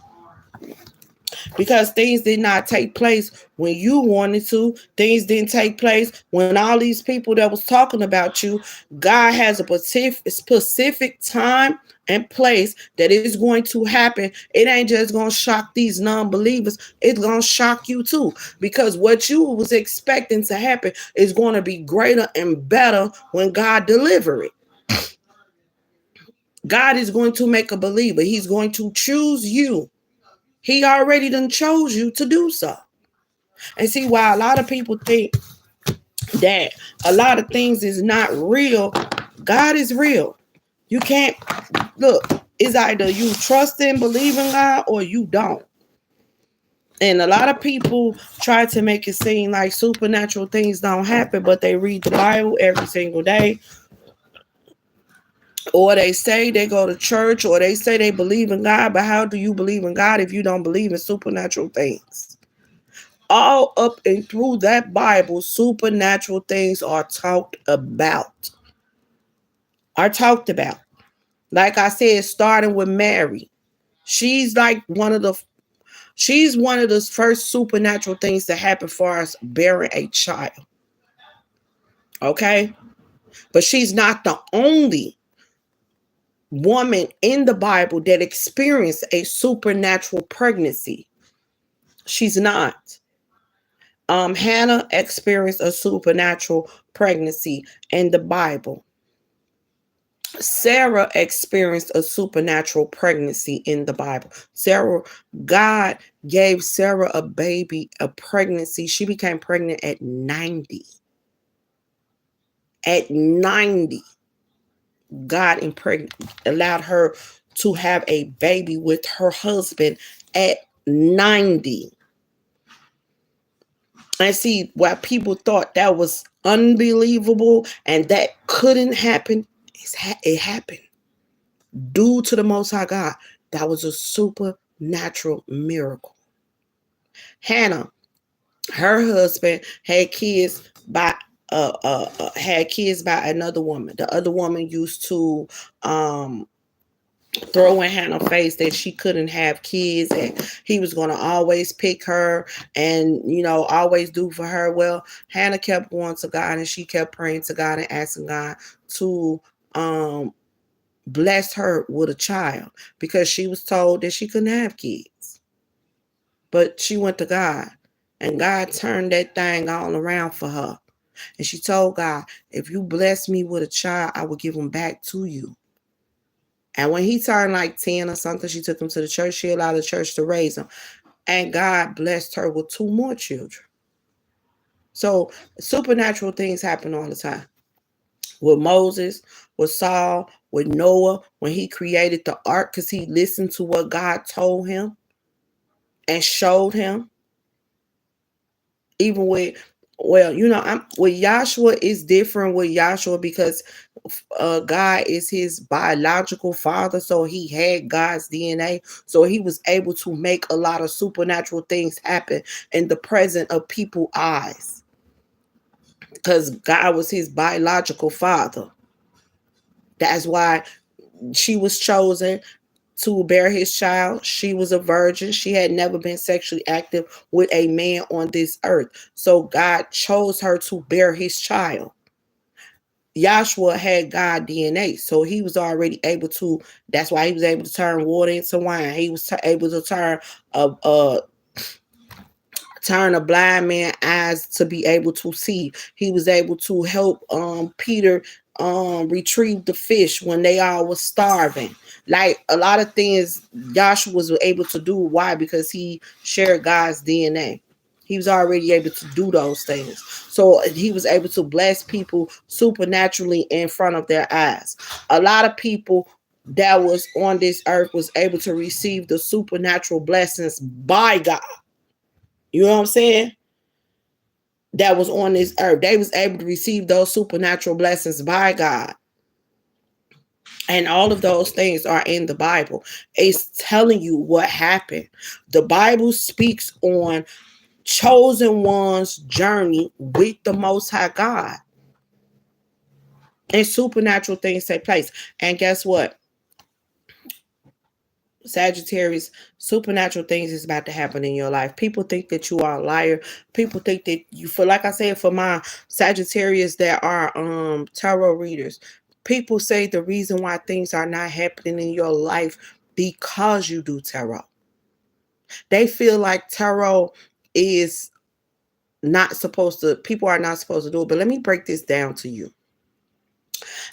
Because things did not take place when you wanted to. Things didn't take place when all these people that was talking about you. God has a specific time and place that is going to happen. It ain't just going to shock these non-believers. It's going to shock you too. Because what you was expecting to happen is going to be greater and better when God deliver it. God is going to make a believer. He's going to choose you. He already done chose you to do so. And see, why a lot of people think that a lot of things is not real, God is real. You can't, look, it's either you trust and believe in God or you don't. And a lot of people try to make it seem like supernatural things don't happen, but they read the Bible every single day. Or they say they go to church, or they say they believe in God. But how do you believe in God if you don't believe in supernatural things? All up and through that Bible, supernatural things are talked about. Like I said, starting with Mary. She's like one of the first supernatural things that happen for us bearing a child. Okay? But she's not the only woman in the Bible that experienced a supernatural pregnancy. She's not. Hannah experienced a supernatural pregnancy in the Bible. Sarah experienced a supernatural pregnancy in the Bible. God gave Sarah a baby, a pregnancy. She became pregnant at 90. At 90, God allowed her to have a baby with her husband at 90. And see, why people thought that was unbelievable and that couldn't happen, it happened. Due to the Most High God, that was a supernatural miracle. Hannah, her husband had kids by another woman. The other woman used to throw in Hannah's face that she couldn't have kids and he was going to always pick her and, always do for her. Well, Hannah kept going to God and she kept praying to God and asking God to bless her with a child because she was told that she couldn't have kids. But she went to God, and God turned that thing all around for her. And she told God, if you bless me with a child, I will give him back to you. And when he turned like 10 or something, she took him to the church. She allowed the church to raise him. And God blessed her with 2 more children. So supernatural things happen all the time. With Moses, with Saul, with Noah, when he created the ark, because he listened to what God told him and showed him. Even with, well, I'm with Joshua is different with Joshua because God is his biological father, so he had God's DNA, so he was able to make a lot of supernatural things happen in the presence of people's eyes because God was his biological father. That's why she was chosen to bear his child. She was a virgin. She had never been sexually active with a man on this earth. So God chose her to bear his child. Joshua had God DNA, so he was already able to. That's why he was able to turn water into wine. He was able to turn a blind man's eyes to be able to see. He was able to help Peter retrieve the fish when they all was starving. Like a lot of things Joshua was able to do. Why? Because he shared God's DNA. He was already able to do those things. So he was able to bless people supernaturally in front of their eyes. A lot of people that was on this earth was able to receive the supernatural blessings by God. You know what I'm saying? That was on this earth. They was able to receive those supernatural blessings by God. And all of those things are in the Bible. It's telling you what happened. The Bible speaks on chosen one's journey with the Most High God. And supernatural things take place. And guess what? Sagittarius, supernatural things is about to happen in your life. People think that you are a liar. People think that you, for like I said, for my Sagittarius that are tarot readers, people say the reason why things are not happening in your life because you do tarot. They feel like tarot is not supposed to, people are not supposed to do it. But let me break this down to you.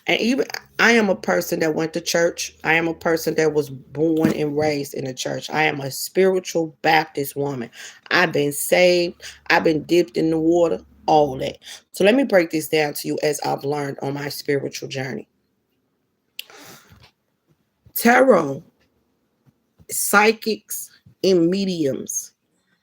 And even I am a person that went to church. I am a person that was born and raised in a church. I am a spiritual Baptist woman. I've been saved. I've been dipped in the water, all that. So let me break this down to you as I've learned on my spiritual journey. Tarot, psychics, and mediums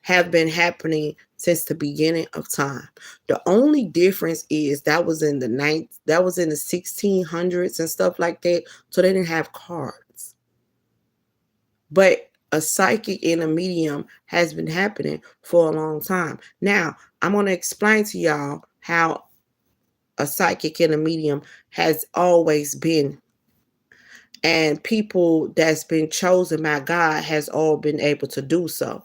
have been happening since the beginning of time. The only difference is that was in the 1600s and stuff like that. So they didn't have cards. But a psychic and a medium has been happening for a long time. Now, I'm going to explain to y'all how a psychic and a medium has always been. And people that's been chosen by God has all been able to do so.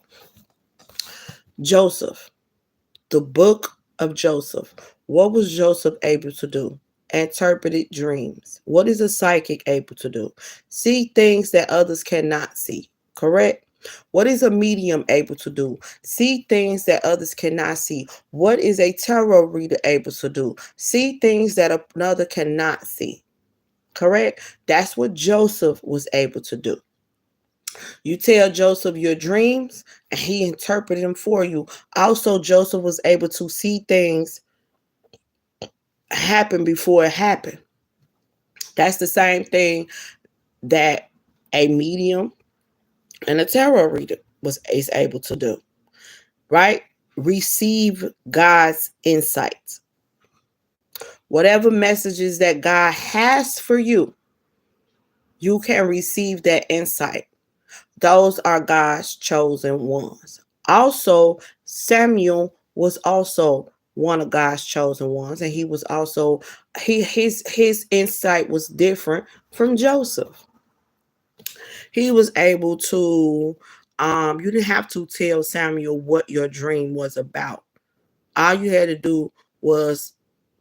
Joseph. The book of Joseph. What was Joseph able to do? Interpreted dreams. What is a psychic able to do? See things that others cannot see. Correct? What is a medium able to do? See things that others cannot see. What is a tarot reader able to do? See things that another cannot see. Correct? That's what Joseph was able to do. You tell Joseph your dreams and he interpreted them for you. Also, Joseph was able to see things happen before it happened. That's the same thing that a medium and a tarot reader is able to do. Right? Receive God's insights. Whatever messages that God has for you, you can receive that insight. Those are God's chosen ones. Also, Samuel was also one of God's chosen ones, and he was also his insight was different from Joseph. He was able to you didn't have to tell Samuel what your dream was about. All you had to do was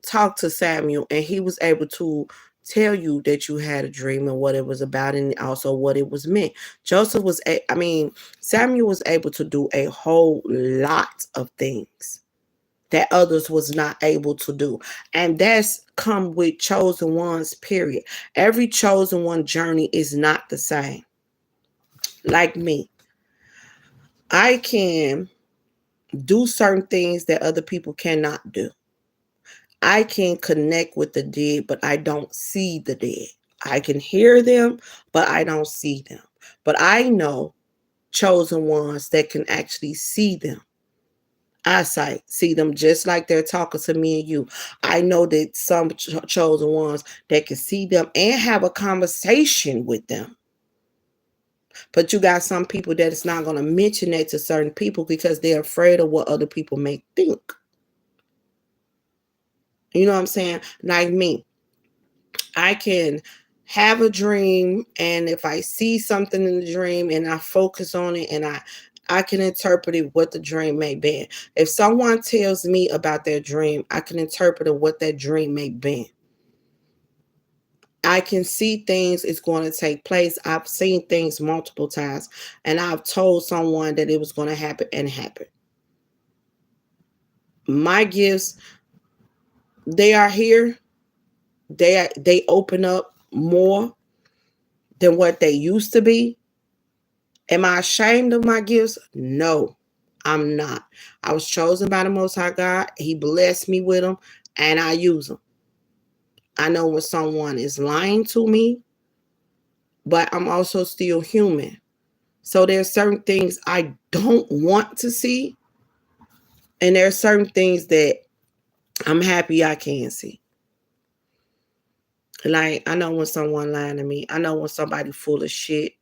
talk to Samuel, and he was able to tell you that you had a dream and what it was about and also what it was meant. Joseph was, Samuel was able to do a whole lot of things that others was not able to do. And that's come with chosen ones, period. Every chosen one journey is not the same. Like me, I can do certain things that other people cannot do. I can connect with the dead, but I don't see the dead. I can hear them, but I don't see them. But I know chosen ones that can actually see them. Eyesight, see them just like they're talking to me and you. I know that some chosen ones that can see them and have a conversation with them. But you got some people that it's not going to mention that to certain people because they're afraid of what other people may think. You know what I'm saying? Like me, I can have a dream, and if I see something in the dream and I focus on it, and I can interpret it what the dream may be. If someone tells me about their dream, I can interpret it what that dream may be. I can see things is going to take place. I've seen things multiple times, and I've told someone that it was going to happen and happen. My gifts, they are here. They open up more than what they used to be. Am I ashamed of my gifts? No, I'm not. I was chosen by the Most High God. He blessed me with them, and I use them. I know when someone is lying to me, but I'm also still human. So there's certain things I don't want to see, and there's certain things that I'm happy I can see. Like, I know when someone lying to me. I know when somebody full of shit.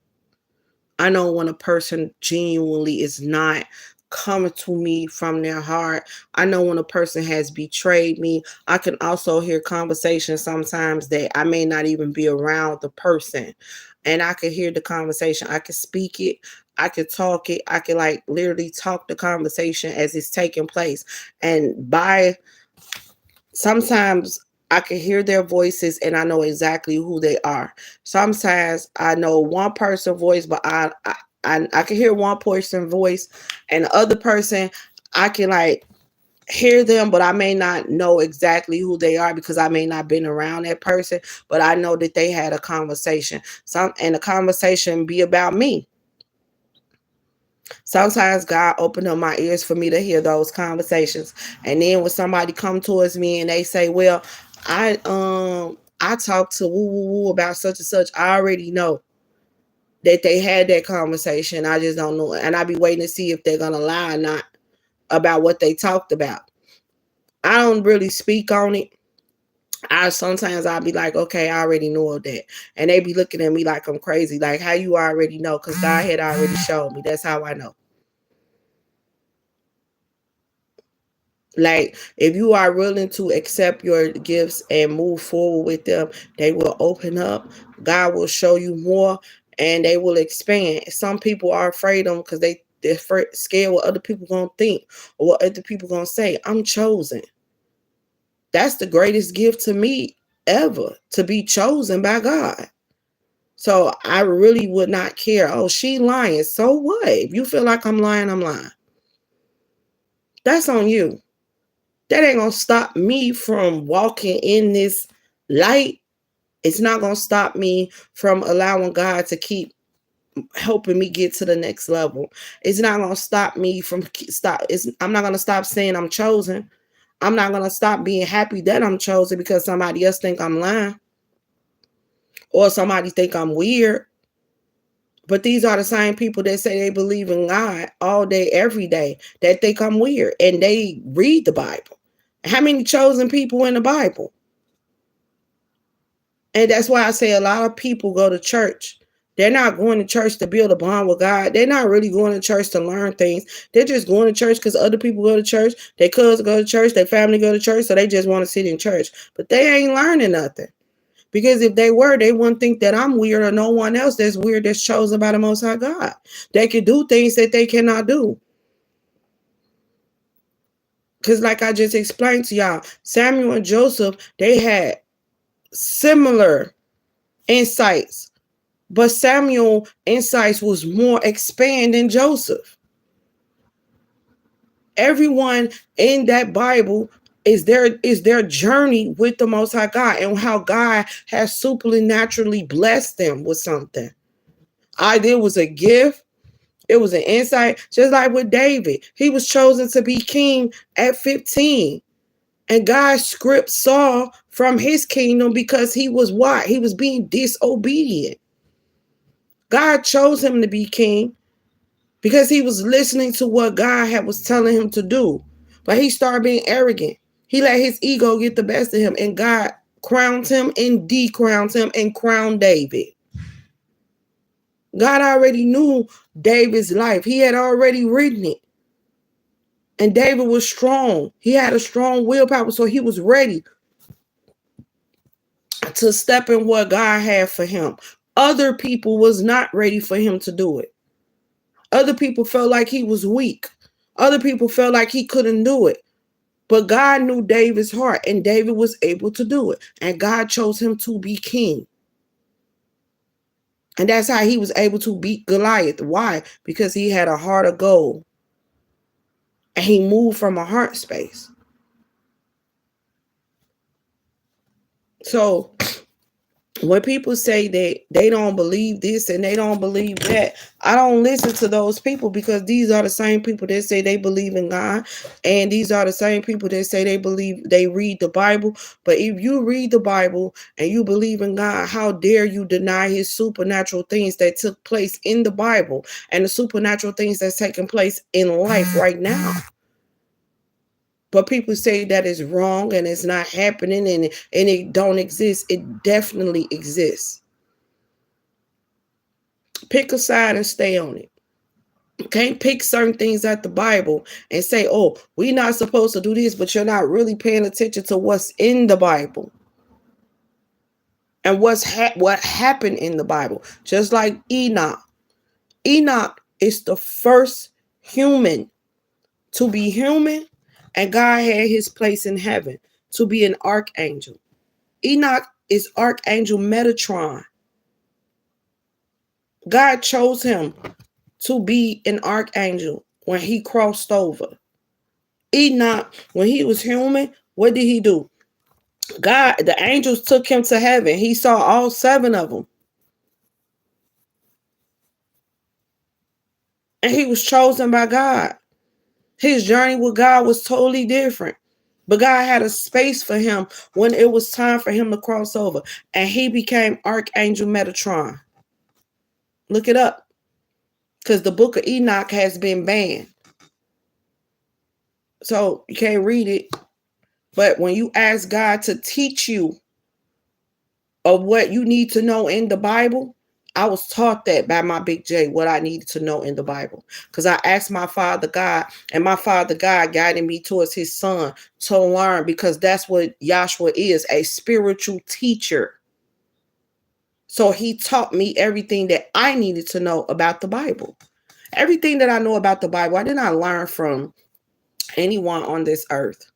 I know when a person genuinely is not coming to me from their heart. I know when a person has betrayed me. I can also hear conversations sometimes that I may not even be around the person. And I can hear the conversation. I can speak it. I can talk it. I can like literally talk the conversation as it's taking place. And by sometimes I can hear their voices and I know exactly who they are. Sometimes I know one person's voice, but I can hear one person's voice, and the other person I can like hear them, but I may not know exactly who they are because I may not been around that person. But I know that they had a conversation. And the conversation be about me. Sometimes God opened up my ears for me to hear those conversations. And then when somebody come towards me and they say, well, I talked to woo woo woo about such and such, I already know that they had that conversation. I just don't know. And I be waiting to see if they're gonna lie or not about what they talked about. I don't really speak on it. I'll be like, okay, I already know that. And they be looking at me like I'm crazy. Like, how you already know? Because God had already showed me. That's how I know. Like, if you are willing to accept your gifts and move forward with them, they will open up. God will show you more, and they will expand. Some people are afraid of them because they're scared what other people gonna think or what other people gonna say. I'm chosen. That's the greatest gift to me ever, to be chosen by God. So I really would not care. Oh, she lying. So what? If you feel like I'm lying, I'm lying. That's on you. That ain't gonna stop me from walking in this light. It's not gonna stop me from allowing God to keep helping me get to the next level. It's not gonna stop me from I'm not gonna stop saying I'm chosen. I'm not gonna stop being happy that I'm chosen because somebody else think I'm lying or somebody think I'm weird. But these are the same people that say they believe in God all day, every day, that think I'm weird and they read the Bible. How many chosen people in the Bible? And that's why I say a lot of people go to church. They're not going to church to build a bond with God. They're not really going to church to learn things. They're just going to church because other people go to church. Their cousins go to church. Their family go to church. So they just want to sit in church. But they ain't learning nothing. Because if they were, they wouldn't think that I'm weird or no one else that's weird that's chosen by the Most High God. They can do things that they cannot do. Because like I just explained to y'all, Samuel and Joseph, they had similar insights, but Samuel insights was more expanded than Joseph. Everyone in that Bible is their journey with the Most High God and how God has supernaturally blessed them with something. There was a gift. It was an insight. Just like with David, he was chosen to be king at 15. And God stripped Saul from his kingdom because he was what? He was being disobedient. God chose him to be king because he was listening to what God was telling him to do. But he started being arrogant. He let his ego get the best of him, and God crowned him and decrowned him and crowned David. God already knew David's life. He had already written it. And David was strong. He had a strong willpower, so he was ready to step in what God had for him. Other people was not ready for him to do it. Other people felt like he was weak. Other people felt like he couldn't do it. But God knew David's heart, and David was able to do it. And God chose him to be king. And that's how he was able to beat Goliath. Why? Because he had a heart of gold. And he moved from a heart space. So when people say that they don't believe this and they don't believe that, I don't listen to those people, because these are the same people that say they believe in God. And these are the same people that say they read the Bible. But if you read the Bible and you believe in God, how dare you deny his supernatural things that took place in the Bible and the supernatural things that's taking place in life right now? But people say that is wrong and it's not happening and it don't exist. It definitely exists. Pick a side and stay on it. You can't pick certain things at the Bible and say, oh, we're not supposed to do this, but you're not really paying attention to what's in the Bible and what happened in the Bible. Just like Enoch. Enoch is the first human to be human, and God had his place in heaven to be an archangel. Enoch is Archangel Metatron. God chose him to be an archangel when he crossed over. Enoch, when he was human, what did he do? The angels took him to heaven. He saw all 7 of them. And he was chosen by God. His journey with God was totally different. But God had a space for him when it was time for him to cross over. And he became Archangel Metatron. Look it up. Because the book of Enoch has been banned. So you can't read it. But when you ask God to teach you of what you need to know in the Bible, I was taught that by my Big J, what I needed to know in the Bible. Because I asked my Father God, and my Father God guided me towards his son to learn, because that's what Yahshua is, a spiritual teacher. So he taught me everything that I needed to know about the Bible. Everything that I know about the Bible, I did not learn from anyone on this earth.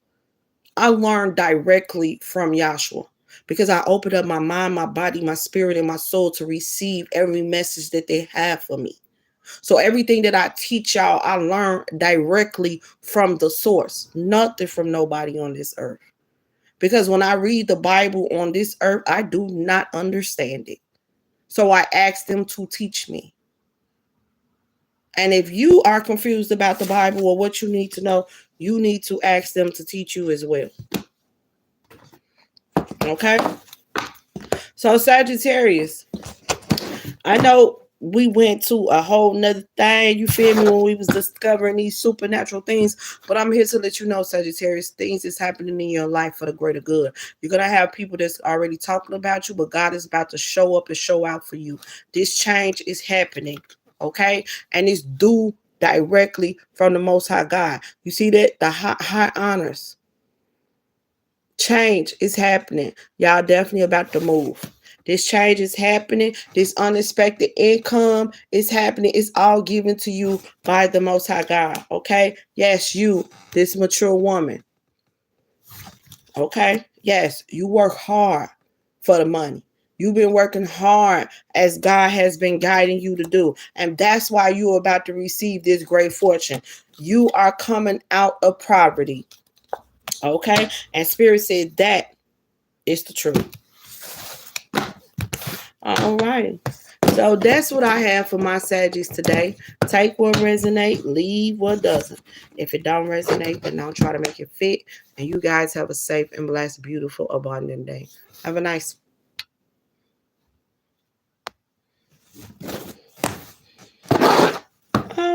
I learned directly from Yahshua, because I opened up my mind, my body, my spirit, and my soul to receive every message that they have for me. So everything that I teach y'all, I learn directly from the source, nothing from nobody on this earth. Because when I read the Bible on this earth, I do not understand it. So I ask them to teach me. And if you are confused about the Bible or what you need to know, you need to ask them to teach you as well. Okay? So Sagittarius, I know we went to a whole nother thing, you feel me, when we was discovering these supernatural things, but I'm here to let you know, Sagittarius, things is happening in your life for the greater good. You're going to have people that's already talking about you, but God is about to show up and show out for you. This change is happening, okay? And it's due directly from the Most High God. You see that? The high honors. Change is happening. Y'all definitely about to move. This change is happening. This unexpected income is happening. It's all given to you by the Most High God. Okay? Yes, you, this mature woman. Okay? Yes, you work hard for the money. You've been working hard as God has been guiding you to do. And that's why you're about to receive this great fortune. You are coming out of poverty. Okay? And Spirit said that is the truth. All right. So that's what I have for my Saggies today. Take what resonate, leave what doesn't. If it don't resonate, then don't try to make it fit. And you guys have a safe and blessed, beautiful, abundant day. Have a nice